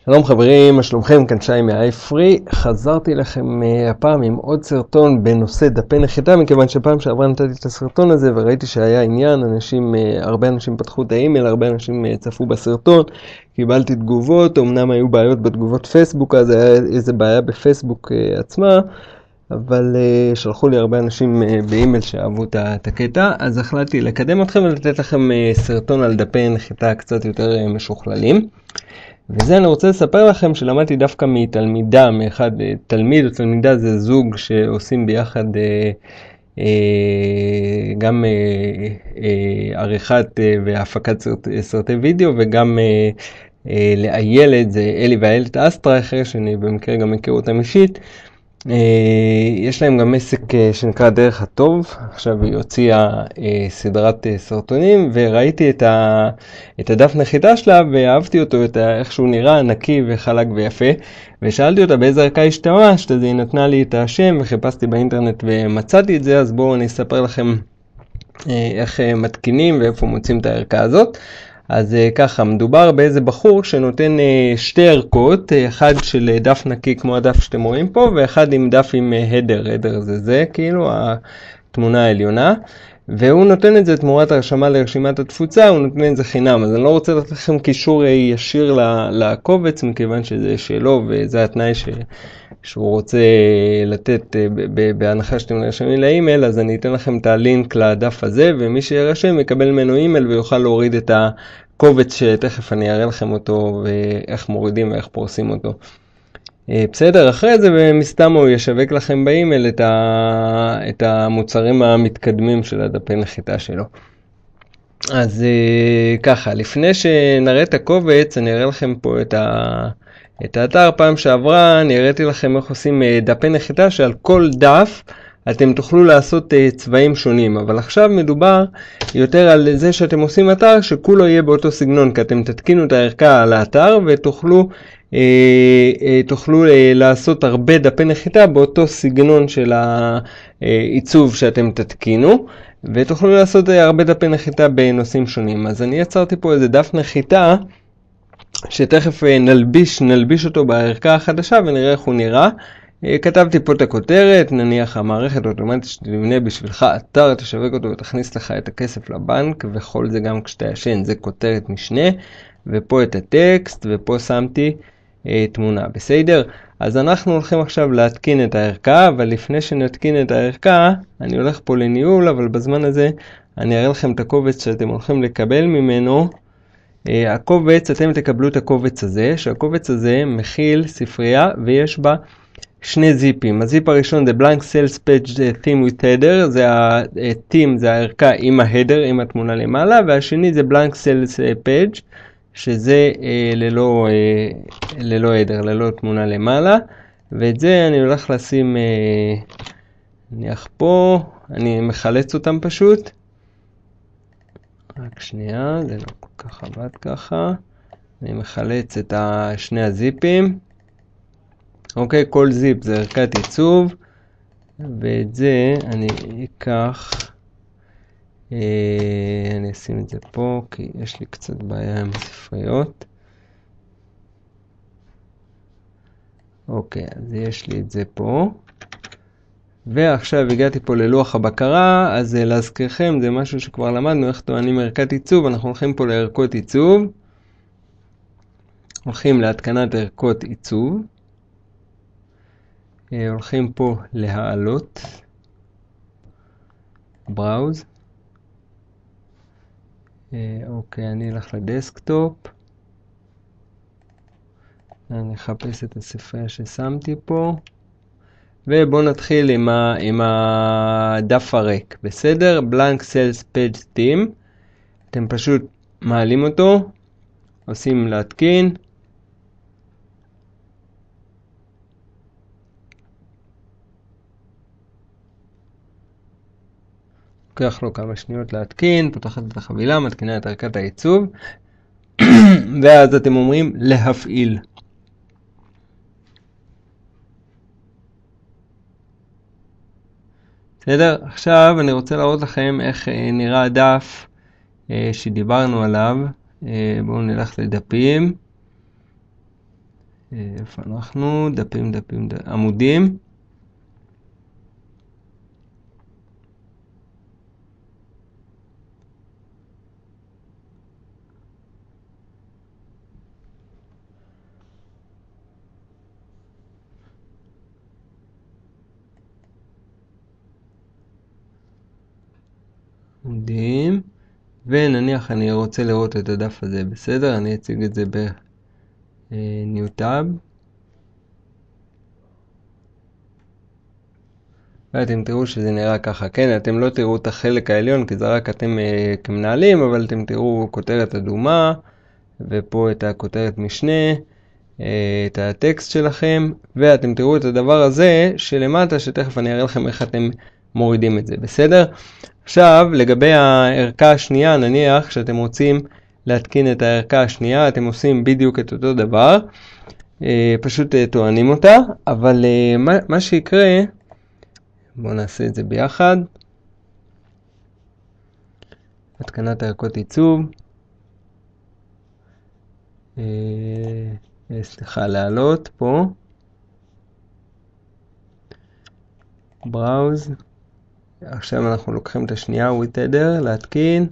שלום חברים, מה שלומכם? כאן שי מהאיפרי. חזרתי לכם הפעם עם עוד סרטון בנושא דפי נחיתה, מכיוון שפעם שעברה נתתי את הסרטון הזה וראיתי שהיה עניין, הרבה אנשים פתחו את האימייל, הרבה אנשים צפו בסרטון, קיבלתי תגובות, אמנם היו בעיות בתגובות פייסבוק, אז היה איזה בעיה בפייסבוק עצמה, אבל שלחו לי הרבה אנשים באימייל שאהבו את הקטע, אז החלטתי לקדם אתכם ולתת לכם סרטון על דפי נחיתה קצת יותר משוכללים. וזה אני רוצה לספר לכם שלמדתי דווקא מתלמידה, תלמיד או תלמידה זה זוג שעושים ביחד גם עריכת והפקת סרטי וידאו, וגם לאיילת, זה אלי ואיילת אסטרייכר, שאני במקרה גם מכיר אותם אישית. יש להם גם עסק שנקרא דרך הטוב, עכשיו היא הוציאה סדרת סרטונים, וראיתי את הדף נחיתה שלה ואהבתי אותו, איך שהוא נראה נקי וחלק ויפה, ושאלתי אותה באיזה ערכה השתמשת, אז היא נתנה לי את השם וחיפשתי באינטרנט ומצאתי את זה, אז בואו אני אספר לכם איך מתקינים ואיפה מוצאים את הערכה הזאת. אז ככה, מדובר באיזה בחור שנותן שתי ערכות, אחד של דף נקי כמו הדף שאתם רואים פה, ואחד עם דף עם הדר זה כאילו התמונה העליונה, והוא נותן את זה תמורת הרשמה לרשימת התפוצה, הוא נותן את זה חינם, אז אני לא רוצה לתת לכם קישור ישיר לקובץ, מכיוון שזה שלו, וזה התנאי שהוא רוצה לתת בהנחה שאתם נרשמים לאימייל, אז אני אתן לכם את הלינק לדף הזה, ומי שירשם יקבל ממנו אימייל ויוכל להוריד את הקובץ שתכף אני אראה לכם אותו, ואיך מורידים ואיך פורסים אותו. בסדר, אחרי זה ומסתם הוא ישווק לכם באימייל את המוצרים המתקדמים של הדפי נחיתה שלו. אז ככה, לפני שנראה את הקובץ, אני אראה לכם פה את האתר. פעם שעברה אני הראיתי לכם איך עושים דפי נחיתה שעל כל דף אתם תוכלו לעשות צבעים שונים, אבל עכשיו מדובר יותר על זה שאתם עושים אתר שכולו יהיה באותו סגנון, כי אתם תתקינו את הערכה על האתר ותוכלו לעשות הרבה דפי נחיתה באותו סגנון של העיצוב שאתם תתקינו, ותוכלו לעשות הרבה דפי נחיתה בנושאים שונים. אז אני יצרתי פה איזה דף נחיתה שתכף נלביש אותו בערכה החדשה ונראה איך הוא נראה. כתבתי פה את הכותרת, נניח המערכת אוטומטית שתבנה בשבילך אתר, תשווק אותו ותכניס לך את הכסף לבנק, וכל זה גם כשאתה ישן, זה כותרת משנה, ופה את הטקסט, ופה שמתי תמונה, בסדר? אז אנחנו הולכים עכשיו להתקין את הערכה, אבל לפני שנתקין את הערכה, אני הולך פה לניהול, אבל בזמן הזה אני אראה לכם את הקובץ שאתם הולכים לקבל ממנו. הקובץ, אתם תקבלו את הקובץ הזה, שהקובץ הזה מכיל ספרייה ויש בה שני זיפים. הזיפ הראשון זה blank sales page theme with header, זה ה-theme, זה הערכה עם ההדר, עם התמונה למעלה, והשני זה blank sales page, שזה ללא header, ללא תמונה למעלה, ואת זה אני הולך לשים, נניח פה, אני מחלץ אותם פשוט. רק שנייה, זה לא כל כך עבד ככה. אני מחלץ את שני הזיפים. אוקיי, כל זיפ זה ערכת עיצוב, ואת זה אני אקח, אני אשים את זה פה, כי יש לי קצת בעיה עם הספריות. אוקיי, אז יש לי את זה פה. ועכשיו הגעתי פה ללוח הבקרה, אז להזכירכם, זה משהו שכבר למדנו, איך טוענים ערכת עיצוב. אנחנו הולכים פה לערכות עיצוב. הולכים להתקנת ערכות עיצוב. הולכים פה להעלות. בראוז. אוקיי, אני אלך לדסקטופ. אני אחפש את הספרייה ששמתי פה. ובואו נתחיל עם הדף הריק, בסדר? blank sales page theme. אתם פשוט מעלים אותו, עושים להתקין. לוקח לו כמה שניות להתקין, פותחת את החבילה, מתקינה את ערכת העיצוב, ואז אתם אומרים להפעיל. בסדר? עכשיו אני רוצה להראות לכם איך נראה הדף שדיברנו עליו. בואו נלך לדפים. איפה אנחנו? דפים, עמודים. עמודים. ונניח אני רוצה לראות את הדף הזה, בסדר? אני אציג את זה ב-New Tab. ואתם תראו שזה נראה ככה, כן? אתם לא תראו את החלק העליון, כי זה רק אתם כמנהלים, אבל אתם תראו כותרת אדומה, ופה את הכותרת משנה, את הטקסט שלכם, ואתם תראו את הדבר הזה שלמטה, שתכף אני אראה לכם איך אתם מורידים את זה, בסדר? עכשיו, לגבי הערכה השנייה, נניח שאתם רוצים להתקין את הערכה השנייה, אתם עושים בדיוק את אותו דבר, פשוט טוענים אותה, אבל מה שיקרה, בואו נעשה את זה ביחד. התקנת ערכות עיצוב. סליחה, לעלות פה. בראוז. עכשיו אנחנו לוקחים את השנייה with header, להתקין.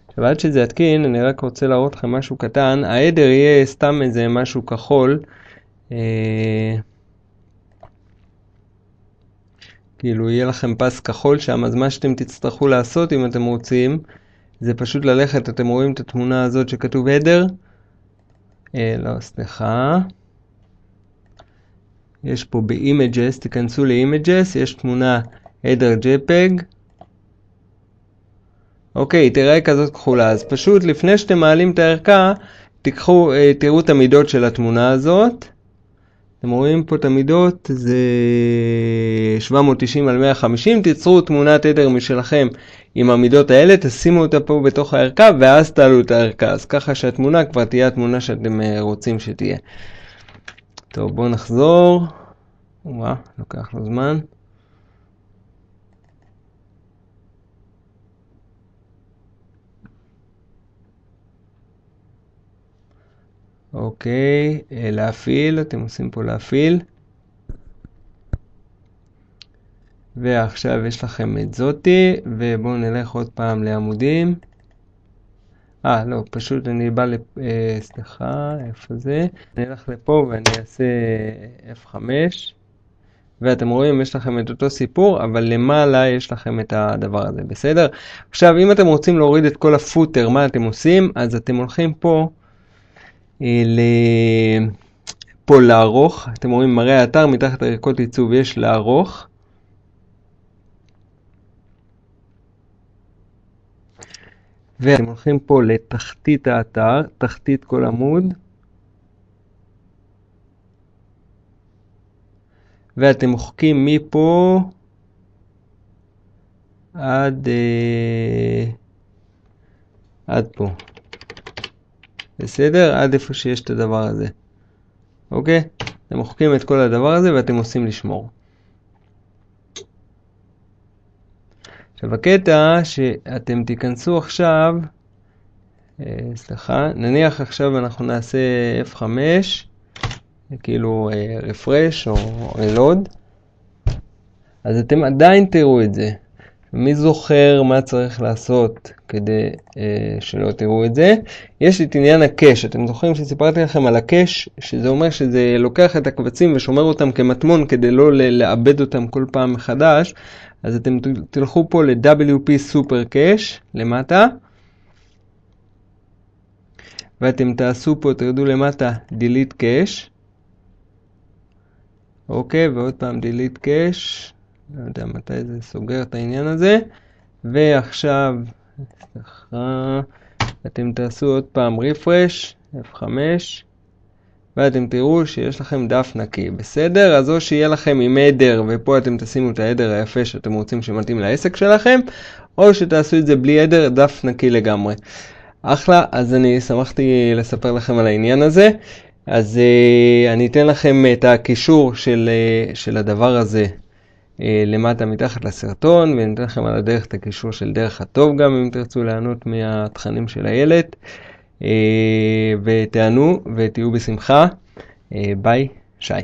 עכשיו עד שזה יתקין, אני רק רוצה להראות לכם משהו קטן. ההדר יהיה סתם איזה משהו כחול. כאילו יהיה לכם פס כחול שם, אז מה שאתם תצטרכו לעשות אם אתם רוצים, זה פשוט ללכת, אתם רואים את התמונה הזאת שכתוב הדר? לא, סליחה. יש פה ב-Images, תיכנסו ל-Images, יש תמונה הדר JPEG. אוקיי, תראה כזאת כחולה. אז פשוט לפני שאתם מעלים את הערכה, תראו את המידות של התמונה הזאת. אתם רואים פה את המידות, זה 790 על 150, תיצרו תמונת הדר משלכם עם המידות האלה, תשימו אותה פה בתוך הערכה, ואז תעלו את הערכה. אז ככה שהתמונה כבר תהיה התמונה שאתם רוצים שתהיה. טוב, בואו נחזור. וואה, לוקח לו זמן. אוקיי, להפעיל, אתם עושים פה להפעיל. ועכשיו יש לכם את זאתי, ובואו נלך עוד פעם לעמודים. לא, פשוט אני בא סליחה, איפה זה? אני אלך לפה ואני אעשה F5. ואתם רואים, יש לכם את אותו סיפור, אבל למעלה יש לכם את הדבר הזה, בסדר? עכשיו, אם אתם רוצים להוריד את כל הפוטר, מה אתם עושים? אז אתם הולכים פה פה לערוך, אתם רואים מראה האתר, מתחת ערכות עיצוב יש לערוך. ואתם הולכים פה לתחתית האתר, תחתית כל עמוד. ואתם מוחקים מפה עד פה. בסדר? עד איפה שיש את הדבר הזה. אוקיי? אתם מוחקים את כל הדבר הזה ואתם עושים לשמור. עכשיו הקטע שאתם תיכנסו עכשיו, סליחה, נניח עכשיו אנחנו נעשה F5, כאילו refresh או reload, אז אתם עדיין תראו את זה. מי זוכר מה צריך לעשות כדי שלא תראו את זה? יש את עניין הקש. אתם זוכרים שסיפרתי לכם על הקש, שזה אומר שזה לוקח את הקבצים ושומר אותם כמטמון כדי לא לאבד אותם כל פעם מחדש. אז אתם תלכו פה ל-WP Super Cache למטה. ואתם תעשו פה, תרדו למטה, Delete Cache. אוקיי, ועוד פעם Delete Cache. לא יודע מתי זה סוגר את העניין הזה. ועכשיו, אתם תעשו עוד פעם refresh, F5, ואתם תראו שיש לכם דף נקי. בסדר? אז או שיהיה לכם עם הדר, ופה אתם תשימו את ההדר היפה שאתם רוצים שמתאים לעסק שלכם, או שתעשו את זה בלי הדר, דף נקי לגמרי. אחלה, אז אני שמחתי לספר לכם על העניין הזה. אז אני אתן לכם את הקישור של הדבר הזה למטה מתחת לסרטון, וניתן לכם על הדרך את הקישור של דרך הטוב גם אם תרצו ליהנות מהתכנים של הילד. ותענו ותהיו בשמחה. ביי, שי.